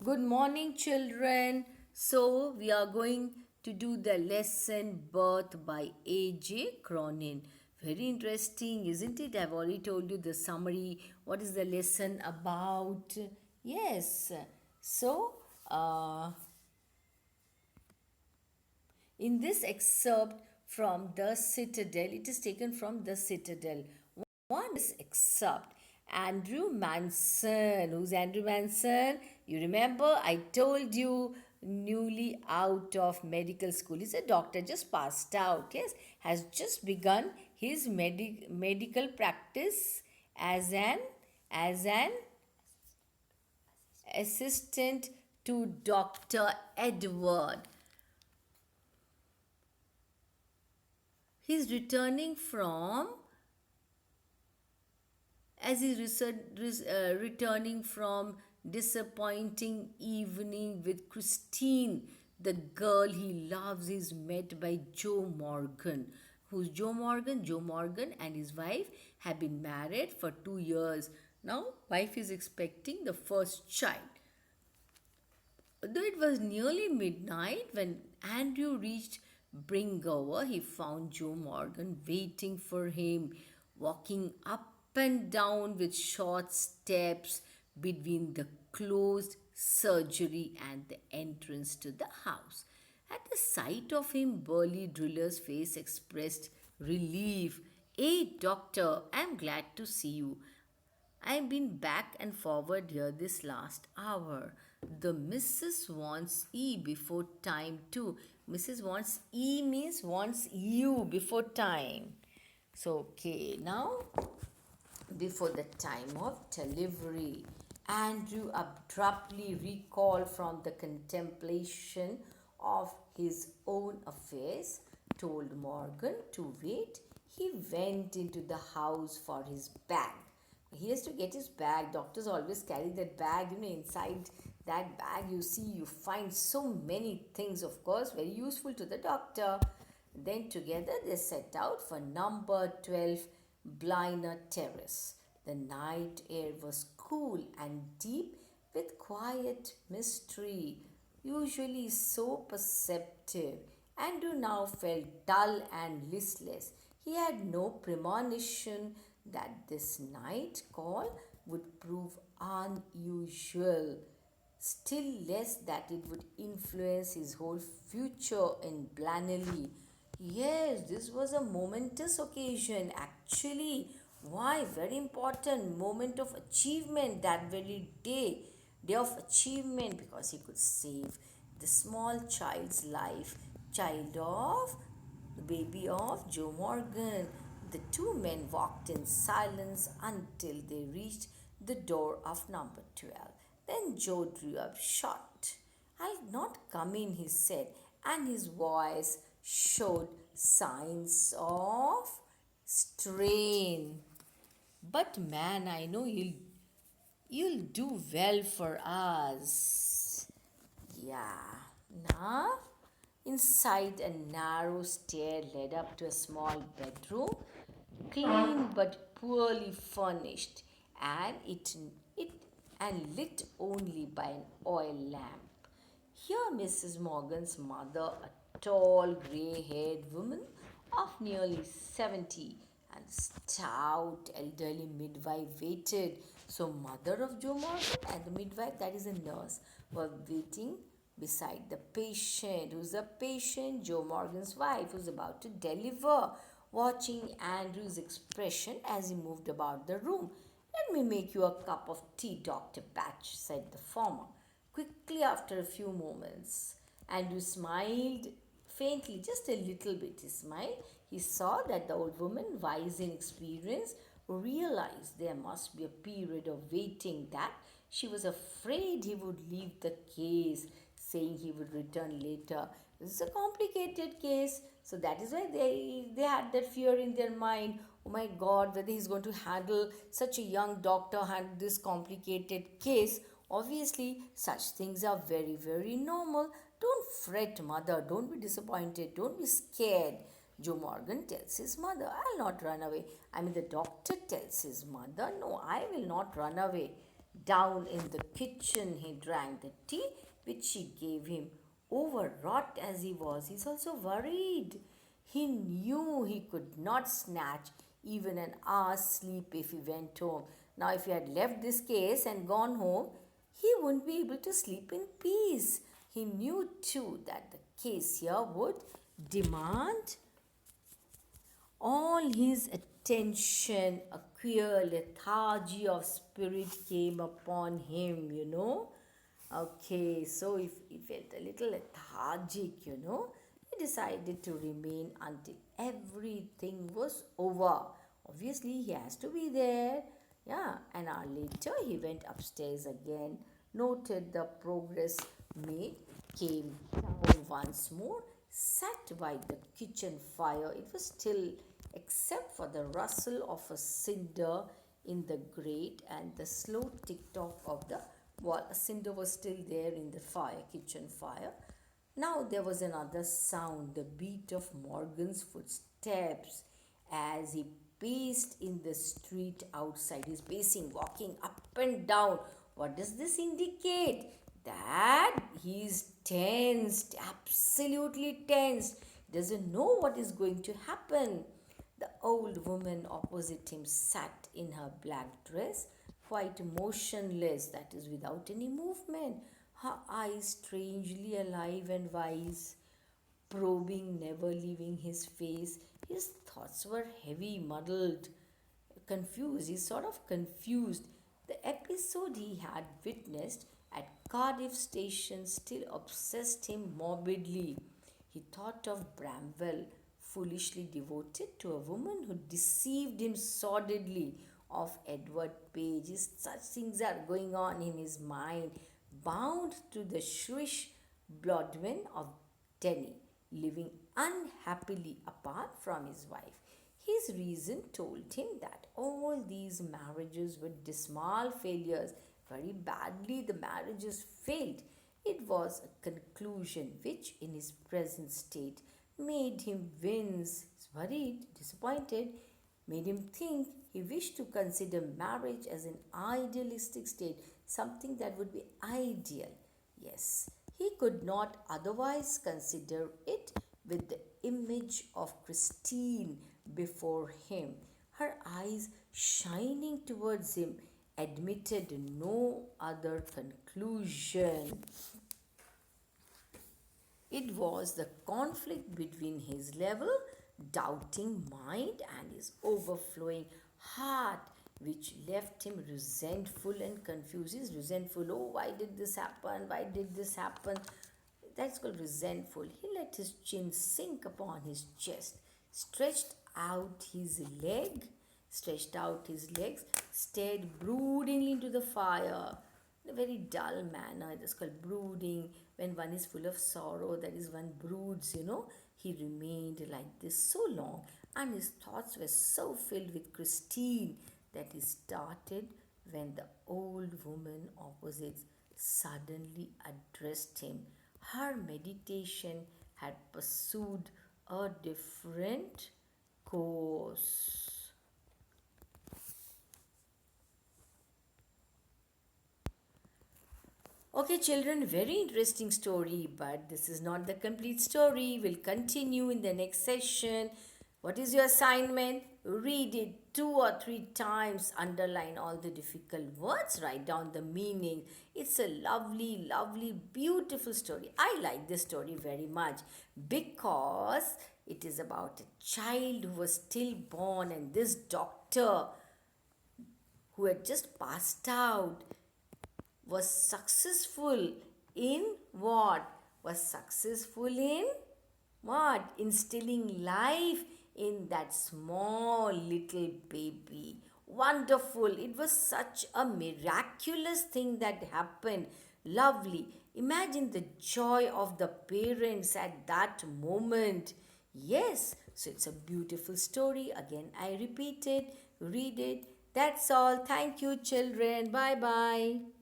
Good morning, children. So, we are going to do the lesson Birth by A.J. Cronin. Very interesting, isn't it? I've already told you the summary. What is the lesson about? Yes. So, uh, in this excerpt from the Citadel, it is taken from the Citadel. One is excerpt. Andrew Manson. Who's Andrew Manson? You remember I told you newly out of medical school. He's a doctor, just passed out. Yes, has just begun his medical practice as an assistant to Dr. Edward. He's returning from as he's returning from disappointing evening with Christine, the girl he loves is met by Joe Morgan. Who's Joe Morgan? Joe Morgan and his wife have been married for 2 years. Now, wife is expecting the first child. Though it was nearly midnight when Andrew reached Bringover, he found Joe Morgan waiting for him, walking up and down with short steps between the closed surgery and the entrance to the house. At the sight of him, burly Driller's face expressed relief. "Hey, doctor, I'm glad to see you. I've been back and forward here this last hour. The Mrs. wants E before time too. Mrs. wants E means wants you before time. So, okay, now before the time of delivery, Andrew abruptly recalled from the contemplation of his own affairs, told Morgan to wait. He went into the house for his bag. He has to get his bag. Doctors always carry that bag, inside that bag you find so many things, of course, very useful to the doctor. Then together they set out for number 12 Bliner Terrace. The night air was cool and deep with quiet mystery, usually so perceptive. Andrew now felt dull and listless. He had no premonition that this night call would prove unusual, still less that it would influence his whole future in Blanley. Yes, this was a momentous occasion actually. Why? Very important moment of achievement that very day. Day of achievement because he could save the small child's life. Child of the baby of Joe Morgan. The two men walked in silence until they reached the door of number 12. Then Joe drew up short. "I'll not come in," he said, and his voice showed signs of strain. "But man, I know you'll do well for us." Yeah. Now, inside a narrow stair led up to a small bedroom, clean but poorly furnished, and it and lit only by an oil lamp. Here, Mrs. Morgan's mother, a tall, grey-haired woman of nearly 70, and stout elderly midwife waited. So, mother of Joe Morgan and the midwife, that is a nurse, were waiting beside the patient. Who's the patient? Joe Morgan's wife, who's about to deliver, watching Andrew's expression as he moved about the room. "Let me make you a cup of tea, Dr. Patch," said the former. Quickly, after a few moments, Andrew smiled faintly, just a little bit. He smiled. He saw that the old woman, wise in experience, realized there must be a period of waiting, that she was afraid he would leave the case, saying he would return later. This is a complicated case, so that is why they had that fear in their mind. Oh my God, whether he's going to handle such a young doctor, handle this complicated case. Obviously, such things are very, very normal. Don't fret, mother. Don't be disappointed. Don't be scared. Joe Morgan tells his mother, "I'll not run away." I mean, the doctor tells his mother, "No, I will not run away." Down in the kitchen, he drank the tea which she gave him. Overwrought as he was, he's also worried. He knew he could not snatch even an hour's sleep if he went home. Now, if he had left this case and gone home, he wouldn't be able to sleep in peace. He knew too that the case here would demand all his attention. A queer lethargy of spirit came upon him. Okay, so if he felt a little lethargic, he decided to remain until everything was over. Obviously, he has to be there. Yeah, an hour later, he went upstairs again, noted the progress made, came down once more, sat by the kitchen fire. It was still, except for the rustle of a cinder in the grate and the slow tick tock of the wall. A cinder was still there in the fire, kitchen fire. Now there was another sound, the beat of Morgan's footsteps as he paced in the street outside. He's pacing, walking up and down. What does this indicate? That he's tensed, absolutely tensed. Doesn't know what is going to happen. The old woman opposite him sat in her black dress, quite motionless, that is, without any movement, her eyes strangely alive and wise, probing, never leaving his face. His thoughts were heavy, muddled, confused. He's sort of confused. The episode he had witnessed at Cardiff Station still obsessed him morbidly. He thought of Bramwell, foolishly devoted to a woman who deceived him sordidly, of Edward Page. Such things are going on in his mind, bound to the shrewish Blodwen of Denny, living unhappily apart from his wife. His reason told him that all these marriages were dismal failures. Very badly the marriages failed. It was a conclusion which, in his present state, made him wince, worried, disappointed, made him think he wished to consider marriage as an idealistic state, something that would be ideal. Yes, he could not otherwise consider it with the image of Christine before him. Her eyes shining towards him admitted no other conclusion. It was the conflict between his level, doubting mind and his overflowing heart which left him resentful and confused. He's resentful. Oh, why did this happen? Why did this happen? That's called resentful. He let his chin sink upon his chest, stretched out his legs, stared broodingly into the fire in a very dull manner. It is called brooding. When one is full of sorrow, that is, one broods. He remained like this so long, and his thoughts were so filled with Christine that he started when the old woman opposite suddenly addressed him. Her meditation had pursued a different course. Okay, children, very interesting story, but this is not the complete story. We'll continue in the next session. What is your assignment? Read it 2 or 3 times, underline all the difficult words, write down the meaning. It's a lovely, lovely, beautiful story. I like this story very much because it is about a child who was stillborn, and this doctor who had just passed out was successful in what? Was successful in what? Instilling life in that small little baby. Wonderful. It was such a miraculous thing that happened. Lovely. Imagine the joy of the parents at that moment. Yes, so it's a beautiful story. Again, I repeat it, read it. That's all. Thank you, children. Bye bye.